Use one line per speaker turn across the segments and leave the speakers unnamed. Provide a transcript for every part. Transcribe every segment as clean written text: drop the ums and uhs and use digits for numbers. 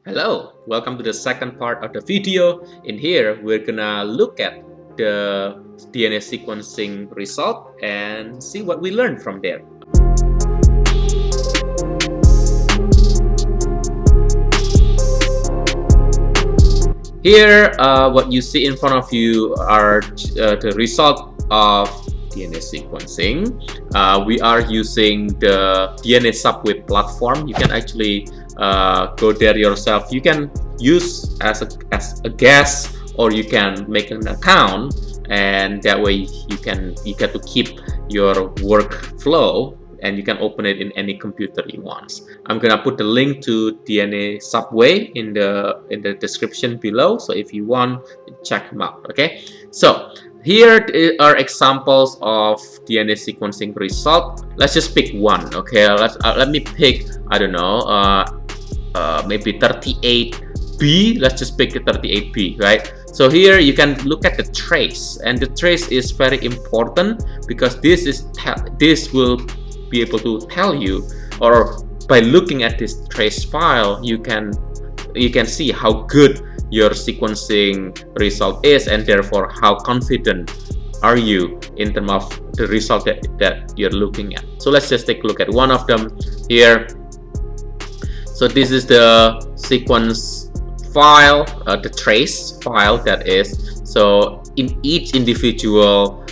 Hello, welcome to the second part of the video. In here, we're gonna look at the DNA sequencing result and see what we learned from there. Here, what you see in front of you are the result of DNA sequencing. We are using the DNA Subway platform. You can actually go there yourself. You can use as a guest, or you can make an account, and that way you get to keep your workflow, and you can open it in any computer you want. I'm gonna put the link to DNA Subway in the description below, so if you want, check them out. Okay, so here are examples of DNA sequencing result. Let's just pick one. Okay, let me pick, I don't know, maybe 38B. Let's just pick the 38B, right? So here you can look at the trace, and the trace is very important because this will be able to tell you, or by looking at this trace file, you can see how good your sequencing result is, and therefore how confident are you in terms of the result that you're looking at. So let's just take a look at one of them here. So this is the sequence file, the trace file, that is. So in each individual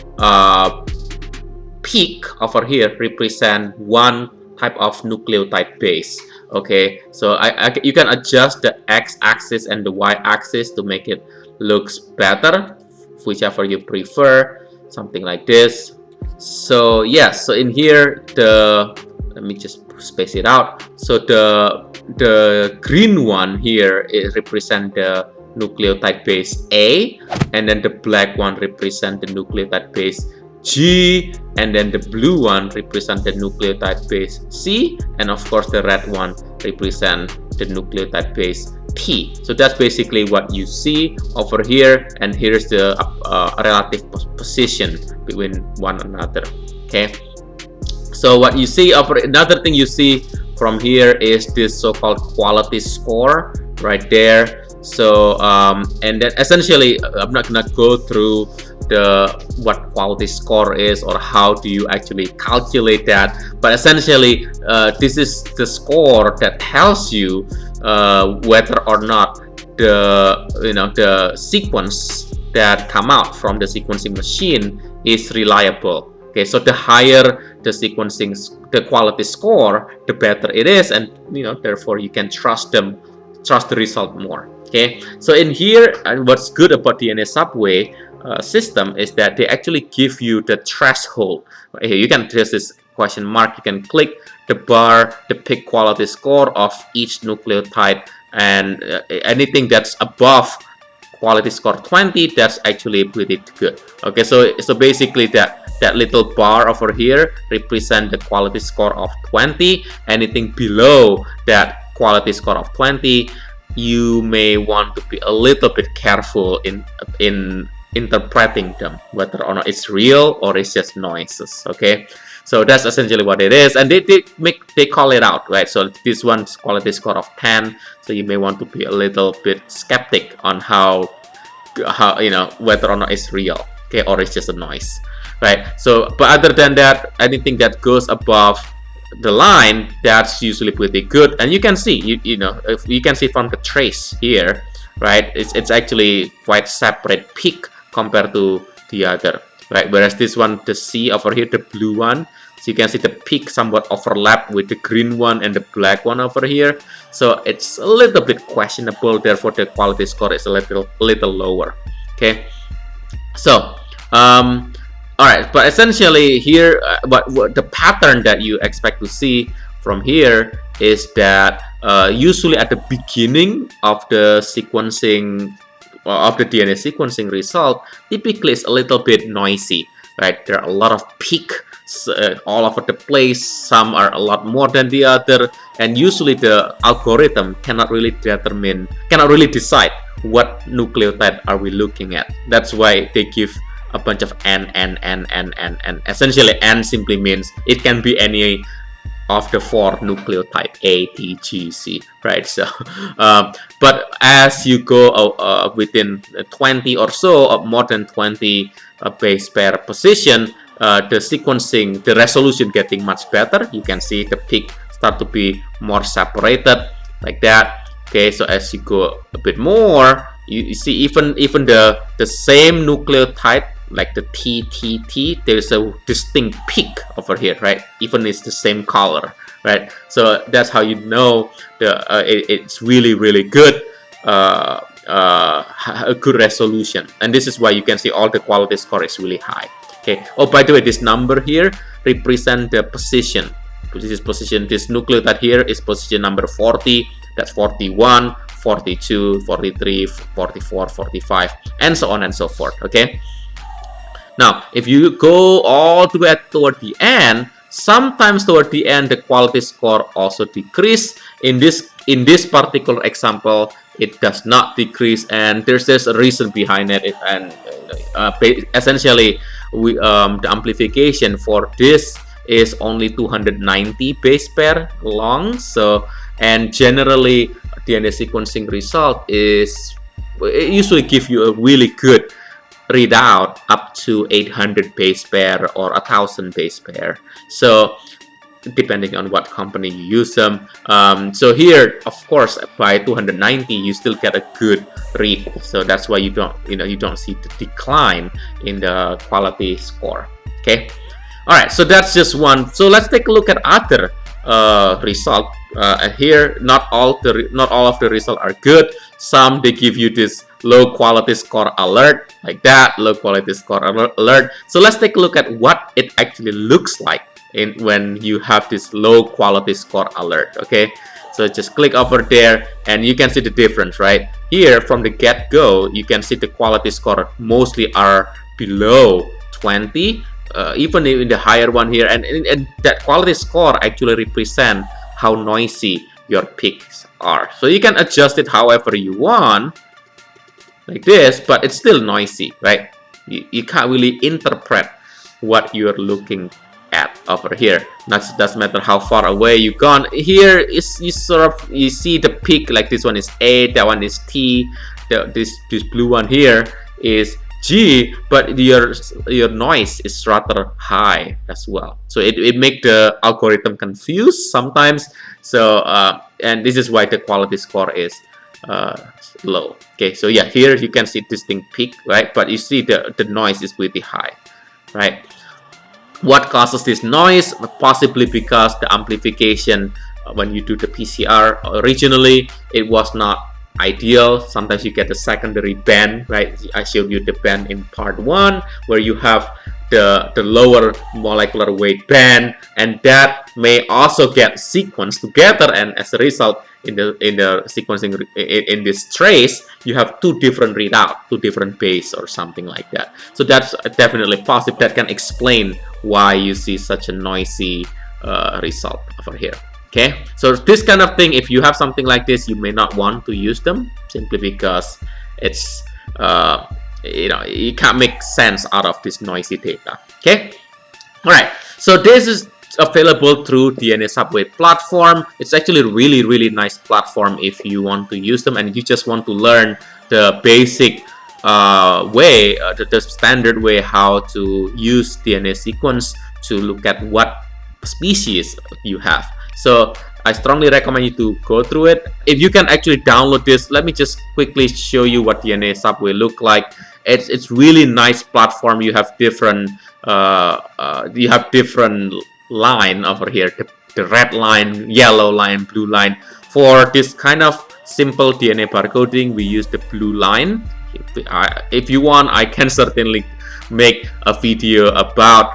peak over here represent one type of nucleotide base. Okay, so you can adjust the x-axis and the y-axis to make it looks better, whichever you prefer, something like this. So yes, so in here, let me just space it out. So the green one here, it represent the nucleotide base A, and then the black one represent the nucleotide base G, and then the blue one represent the nucleotide base C, and of course the red one represent the nucleotide base T. So that's basically what you see over here, and here's the relative position between one another. Okay, so what you see another thing you see from here is this so-called quality score right there. So and then essentially, I'm not gonna go through what quality score is or how do you actually calculate that, but essentially this is the score that tells you whether or not the sequence that come out from the sequencing machine is reliable. Okay, so the higher the quality score, the better it is, and therefore you can trust the result more. Okay, so in here, what's good about DNA Subway system is that they actually give you the threshold. Here you can just this question mark, you can click the bar, the peak quality score of each nucleotide, and anything that's above quality score 20, that's actually pretty good. Okay, so basically that little bar over here represent the quality score of 20. Anything below that quality score of 20, you may want to be a little bit careful in interpreting them, whether or not it's real or it's just noises. Okay, so that's essentially what it is, and they call it out, right? So this one's quality score of 10, so you may want to be a little bit skeptic on how whether or not it's real, okay, or it's just a noise, right? So but other than that, anything that goes above the line, that's usually pretty good. And you can see if you can see from the trace here, right, it's actually quite separate peak compared to the other, right? Whereas this one, the C over here, the blue one, so you can see the peak somewhat overlap with the green one and the black one over here. So it's a little bit questionable, therefore the quality score is a little lower. Okay, so all right, but essentially here, what the pattern that you expect to see from here is that usually at the beginning of the sequencing of the DNA sequencing result, typically it's a little bit noisy, right? There are a lot of peaks all over the place. Some are a lot more than the other, and usually the algorithm cannot really decide what nucleotide are we looking at. That's why they give a bunch of n. Essentially, n simply means it can be any of the 4 nucleotide A, T, G, C, right? So, but as you go within 20 or so, more than 20 base pair position, the sequencing, the resolution getting much better. You can see the peak start to be more separated like that. Okay, so as you go a bit more, you see even the same nucleotide, like the TTT, there's a distinct peak over here, right? Even it's the same color, right? So that's how you know it's really good, a good resolution. And this is why you can see all the quality score is really high. Okay. Oh, by the way, this number here represent the position. This is position. This nucleotide here is position number 40. That's 41, 42, 43, 44, 45, and so on and so forth. Okay. Now, if you go all the way toward the end, sometimes toward the end the quality score also decrease. In this particular example, it does not decrease, and there's a reason behind it. And essentially, the amplification for this is only 290 base pair long. So, and generally, DNA sequencing result is it usually give you a really good readout up to 800 base pair or 1000 base pair. So depending on what company you use them. So here, of course, by 290, you still get a good read. So that's why you don't see the decline in the quality score. Okay. All right. So that's just one. So let's take a look at other result. Here, not all of the results are good. Some they give you this low quality score alert like that, low quality score alert. So let's take a look at what it actually looks like when you have this low quality score alert. Okay, so just click over there and you can see the difference right here. From the get-go, you can see the quality score mostly are below 20, even in the higher one here, and that quality score actually represent how noisy your peaks are. So you can adjust it however you want like this, but it's still noisy, right? You can't really interpret what you're looking at over here. Doesn't matter how far away you've gone. Here is you see the peak, like this one is A, that one is T, this blue one here is G, but your noise is rather high as well. So it make the algorithm confused sometimes. So and this is why the quality score is low. Okay, so yeah, here you can see distinct peak, right? But you see the noise is pretty high, right? What causes this noise? Possibly because the amplification when you do the PCR originally, it was not ideal. Sometimes you get a secondary band, right? I showed you the band in part 1 where you have the lower molecular weight band, and that may also get sequenced together, and as a result in the sequencing in this trace you have two different readout, two different base or something like that. So that's definitely possible. That can explain why you see such a noisy result over here. Okay, so this kind of thing, if you have something like this, you may not want to use them simply because it's you can't make sense out of this noisy data. Okay, all right, so this is available through DNA Subway platform. It's actually a really nice platform if you want to use them and you just want to learn the basic way, the standard way how to use DNA sequence to look at what species you have. So I strongly recommend you to go through it. If you can actually download this, let me just quickly show you what DNA Subway look like. It's really nice platform. You have different line over here, the red line, yellow line, blue line. For this kind of simple DNA barcoding, we use the blue line. If you want, I can certainly make a video about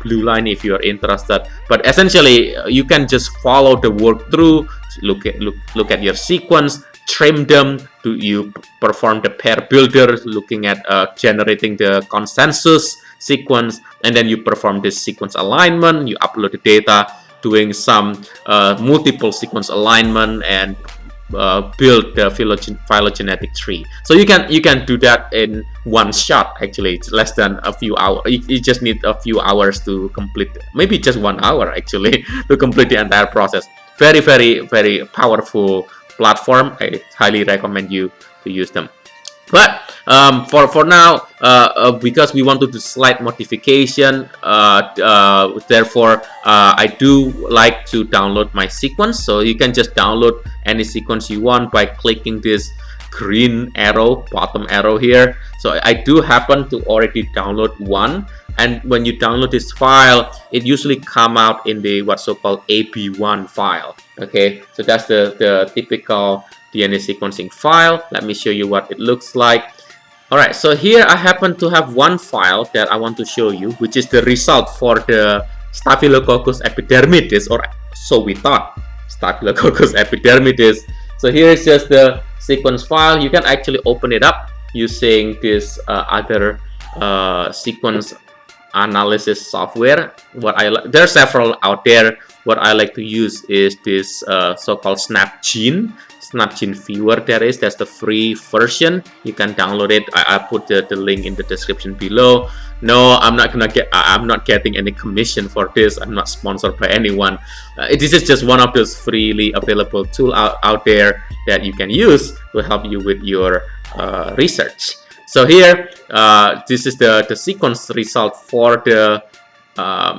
blue line if you are interested, but essentially you can just follow the workthrough, look at your sequence, trim them, you perform the pair builder, looking at generating the consensus sequence, and then you perform this sequence alignment, you upload the data, doing some multiple sequence alignment, and build the phylogenetic tree. So you can do that in one shot. Actually, it's less than a few hours. You just need a few hours to complete, maybe just 1 hour actually, to complete the entire process. Very, very, very powerful platform. I highly recommend you to use them. But for now, because we want to do slight modification, therefore I do like to download my sequence. So you can just download any sequence you want by clicking this green arrow, bottom arrow here. So I do happen to already download one, and when you download this file, it usually come out in the what's so-called AB1 file. Okay, so that's the typical DNA sequencing file. Let me show you what it looks like. Alright, so here I happen to have one file that I want to show you, which is the result for the Staphylococcus epidermidis, or so we thought, Staphylococcus epidermidis. So here is just the sequence file. You can actually open it up using this other sequence analysis software. There are several out there. What I like to use is this so-called SnapGene viewer. That's the free version. You can download it. I put the link in the description below. No, I'm not getting any commission for this. I'm not sponsored by anyone. This is just one of those freely available tools out there that you can use to help you with your research. So here, this is the sequence result for the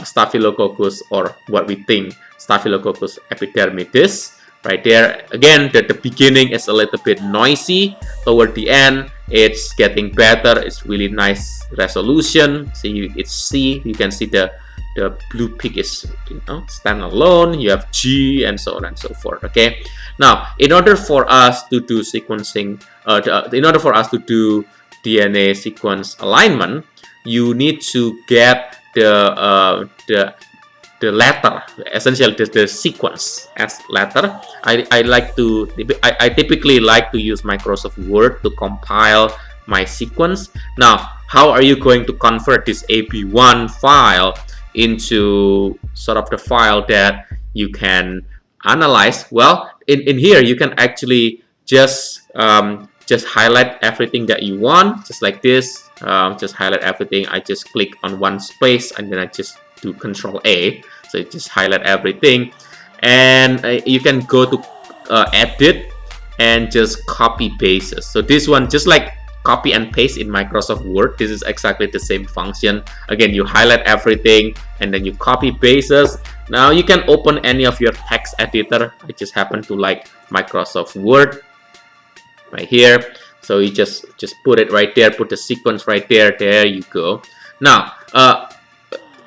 Staphylococcus, or what we think Staphylococcus epidermidis. Right there, again, the beginning is a little bit noisy. Toward the end, it's getting better. It's really nice resolution. See, it's C. You can see the blue peak is, stand alone. You have G, and so on and so forth. Okay. Now, in order for us to do sequencing, in order for us to do DNA sequence alignment, you need to get the letter, essentially the sequence as letter. I typically like to use Microsoft Word to compile my sequence. Now, how are you going to convert this AB1 file into sort of the file that you can analyze? Well, in here you can actually just highlight everything that you want, just like this. Just highlight everything. I just click on one space and then I just do Control A, so it just highlight everything, and you can go to edit and just copy paste. So this one, just like copy and paste in Microsoft Word, this is exactly the same function. Again, you highlight everything and then you copy paste. Now you can open any of your text editor. I just happen to like Microsoft Word right here, so you just put it right there, put the sequence right there. There you go. Now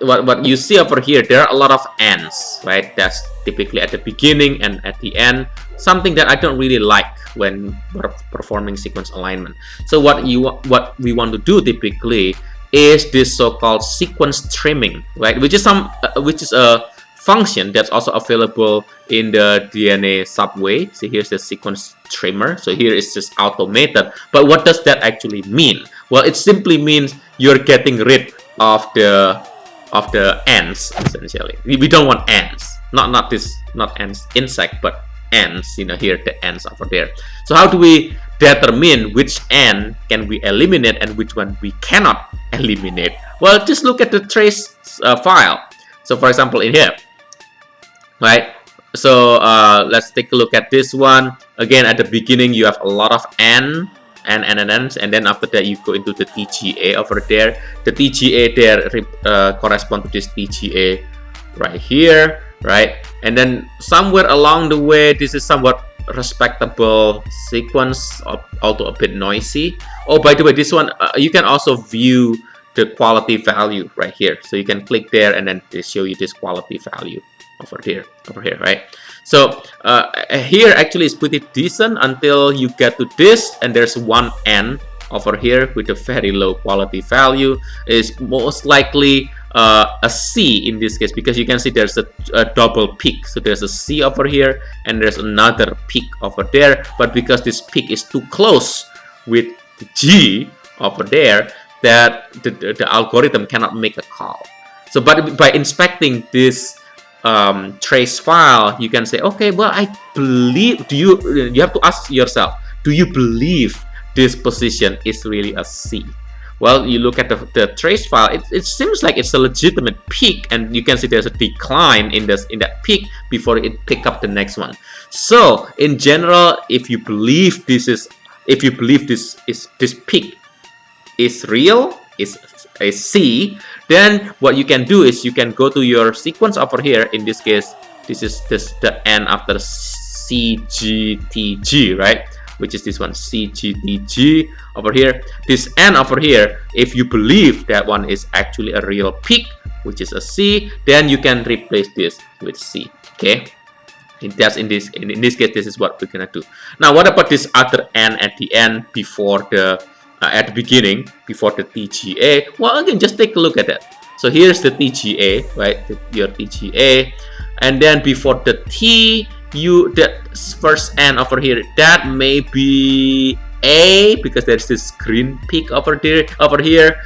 what you see over here, there are a lot of ends, right? That's typically at the beginning and at the end, something that I don't really like when performing sequence alignment. So what we want to do typically is this so-called sequence trimming, right? Which is a function that's also available in the DNA Subway. See, here's the sequence trimmer. So here it's just automated. But what does that actually mean? Well, it simply means you're getting rid of the ends, essentially. We don't want ends, not ends insect, but ends. Here the ends over there. So how do we determine which end can we eliminate and which one we cannot eliminate? Well, just look at the trace file. So for example, in here, right? So let's take a look at this one. Again, at the beginning you have a lot of ends, and then after that you go into the TGA over there. The TGA there correspond to this TGA right here, right? And then somewhere along the way, this is somewhat respectable sequence, although a bit noisy. Oh, by the way, this one you can also view the quality value right here. So you can click there and then they show you this quality value over here, right? So here actually is pretty decent until you get to this, and there's one end over here with a very low quality value. Is most likely a C in this case, because you can see there's a double peak. So there's a C over here and there's another peak over there, but because this peak is too close with the G over there, that the algorithm cannot make a call. So but by inspecting this trace file, you can say, okay, well, I believe, you have to ask yourself, do you believe this position is really a C? Well, you look at the trace file, it seems like it's a legitimate peak, and you can see there's a decline in that peak before it pick up the next one. So in general, if you believe this peak is real, is a C, then what you can do is you can go to your sequence over here. In this case, this is the N after CGTG, right? Which is this one, CGTG over here. This N over here, if you believe that one is actually a real peak, which is a C, then you can replace this with C. Okay, in this case, this is what we're gonna do. Now, what about this other N at the end before the at the beginning, before the TGA? Well, again, just take a look at that. So here's the TGA, right? Your TGA, and then before the T, that first N over here, that may be A, because there's this green peak over here.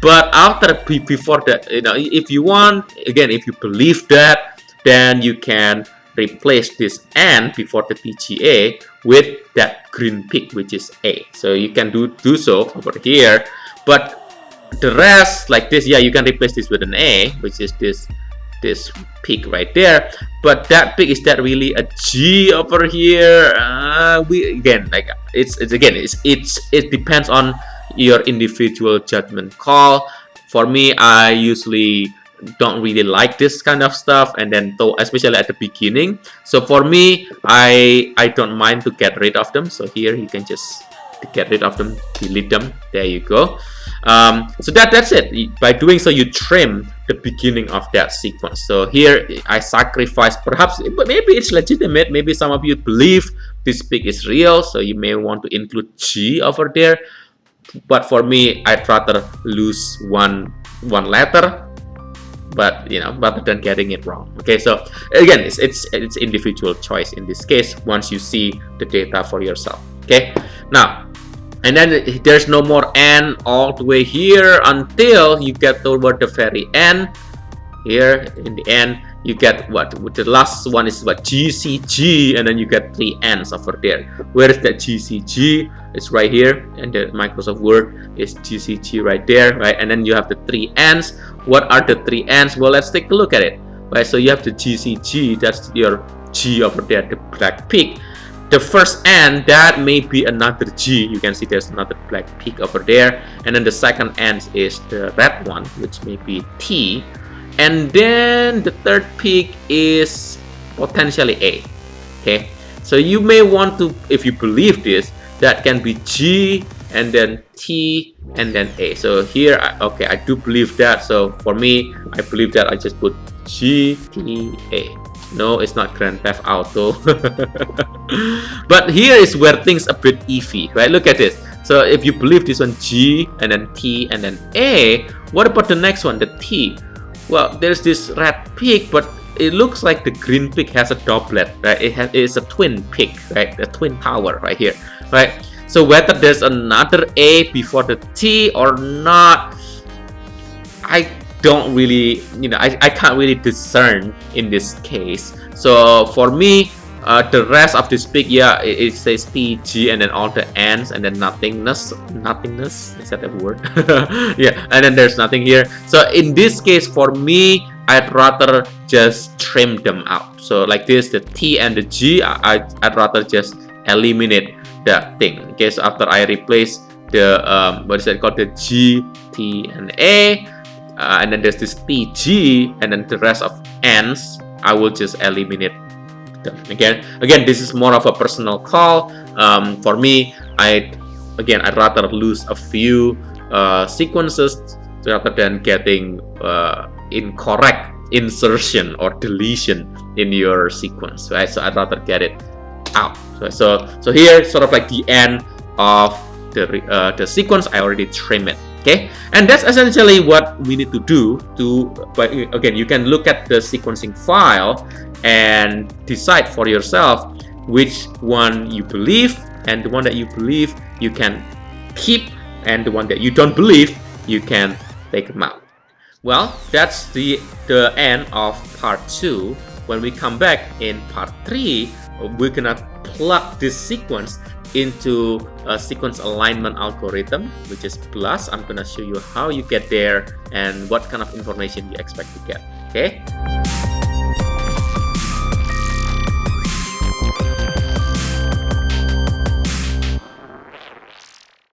But after, before that, if you want, again, if you believe that, then you can replace this N before the TGA with that green peak, which is A. So you can do so over here. But the rest, like this, yeah, you can replace this with an A, which is this peak right there. But that peak, is that really a G over here? It depends on your individual judgment call. For me, I usually don't really like this kind of stuff, and then especially at the beginning. So for me, I don't mind to get rid of them. So here you can just get rid of them, delete them. There you go. So that's it. By doing so, you trim the beginning of that sequence. So here I sacrifice, perhaps, but maybe it's legitimate. Maybe some of you believe this peak is real, so you may want to include G over there. But for me, I'd rather lose one letter, but rather than getting it wrong. Okay, so again, it's individual choice in this case once you see the data for yourself. Okay, now, and then there's no more N all the way here until you get toward the very end. Here in the end, you get what? The last one is what? GCG, and then you get 3 N's over there. Where is that GCG? It's right here, and the Microsoft Word is GCG right there, right? And then you have the 3 N's. What are the 3 N's? Well, let's take a look at it. Right, so you have the GCG, that's your G over there, the black peak. The first N, that may be another G. You can see there's another black peak over there. And then the second N is the red one, which may be T. And then the third peak is potentially A. Okay, so you may want to, if you believe this, that can be G and then T and then A. So here, okay, I do believe that. So for me, I believe that. I just put G, T, A. No, it's not Grand Theft Auto. But here is where things a bit iffy, right? Look at this. So if you believe this one, G and then T and then A, what about the next one, the T? Well, there's this red peak, but it looks like the green peak has a doublet, right? It's a twin peak, right? The twin tower right here, right? So whether there's another A before the T or not, I don't really, I can't really discern in this case. So for me, the rest of this peak, yeah, it says TG and then all the N's and then nothingness, is that a word? Yeah, and then there's nothing here. So in this case, for me, I'd rather just trim them out. So like this, the T and the G, I'd rather just eliminate that thing. Okay, so after I replace the what is it called, the G, T, and A, and then there's this TG, and then the rest of N's, I will just eliminate them. Again, this is more of a personal call. For me, I'd rather lose a few sequences rather than getting incorrect insertion or deletion in your sequence, right? So I'd rather get it out. So here, sort of like the end of the sequence, I already trim it. Okay, and that's essentially what we need to do but again, you can look at the sequencing file and decide for yourself which one you believe, and the one that you believe you can keep, and the one that you don't believe you can take them out. Well, that's the end of part 2. When we come back in part 3, we're gonna plug this sequence into a sequence alignment algorithm, which is plus. I'm gonna show you how you get there and what kind of information you expect to get. Okay.